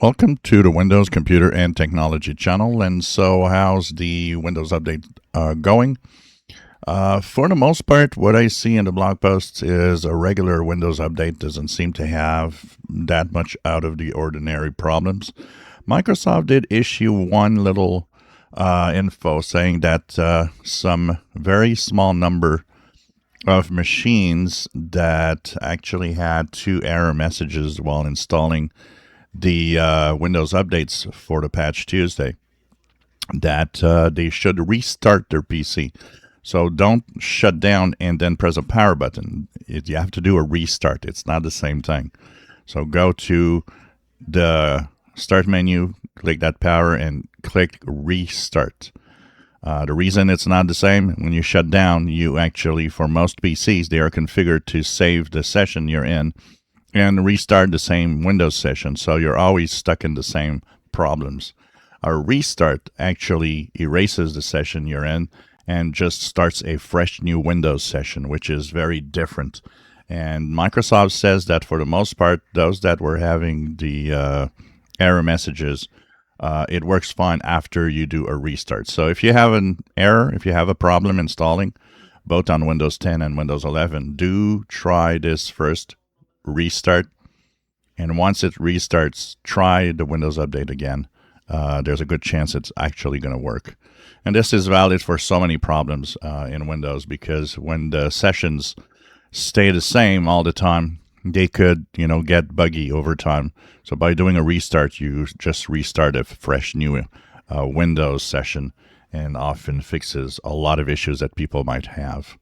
Welcome to the Windows Computer and Technology channel. And so, how's the Windows update going? For the most part, what I see in the blog posts is a regular Windows update. Doesn't seem to have that much out of the ordinary problems. Microsoft did issue one little info saying that some very small number of machines that actually had two error messages while installing the Windows updates for the patch Tuesday, that they should restart their PC. So don't shut down and then press a power button. You have to do a restart. It's not the same thing. So go to the start menu, click that power, and click restart. The reason it's not the same, when you shut down, you actually, for most PCs, they are configured to save the session you're in and restart the same Windows session, so you're always stuck in the same problems. A restart actually erases the session you're in and just starts a fresh new Windows session, which is very different. And Microsoft says that for the most part, those that were having the error messages, it works fine after you do a restart. So if you have an error, if you have a problem installing, both on Windows 10 and Windows 11, do try this first. Restart, and once it restarts, try the Windows update again. There's a good chance it's actually going to work. And this is valid for so many problems in Windows, because when the sessions stay the same all the time, they could, get buggy over time. So by doing a restart, you just restart a fresh new Windows session, and often fixes a lot of issues that people might have.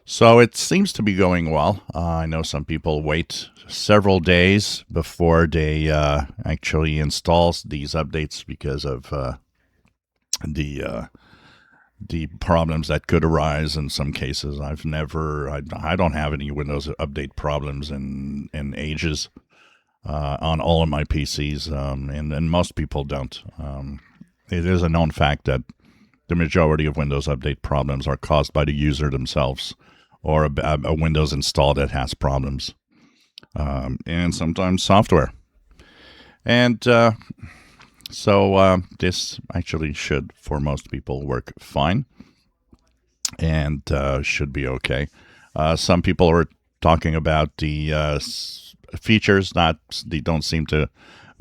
So it seems to be going well. I know some people wait several days before they actually install these updates because of the problems that could arise in some cases. I don't have any Windows update problems in ages on all of my PCs, and most people don't. It is a known fact that the majority of Windows update problems are caused by the user themselves, or a Windows install that has problems, and sometimes software. And so this actually should, for most people, work fine, and should be okay. Some people are talking about the features that they don't seem to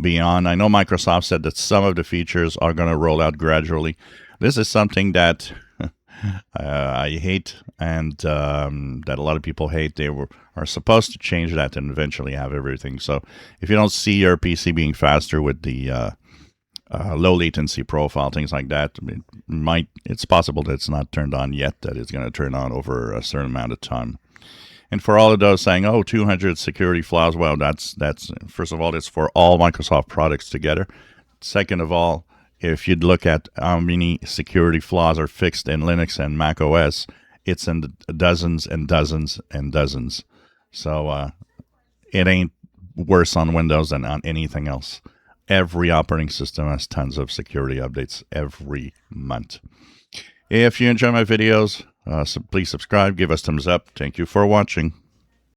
be on. I know Microsoft said that some of the features are going to roll out gradually. This is something that I hate, and that a lot of people hate. They are supposed to change that and eventually have everything. So if you don't see your PC being faster with the low latency profile, things like that, it's possible that it's not turned on yet, that it's going to turn on over a certain amount of time. And for all of those saying, 200 security flaws, well, that's first of all, it's for all Microsoft products together. Second of all, if you'd look at how many security flaws are fixed in Linux and Mac OS, it's in the dozens and dozens and dozens. So it ain't worse on Windows than on anything else. Every operating system has tons of security updates every month. If you enjoy my videos, please subscribe, give us thumbs up. Thank you for watching.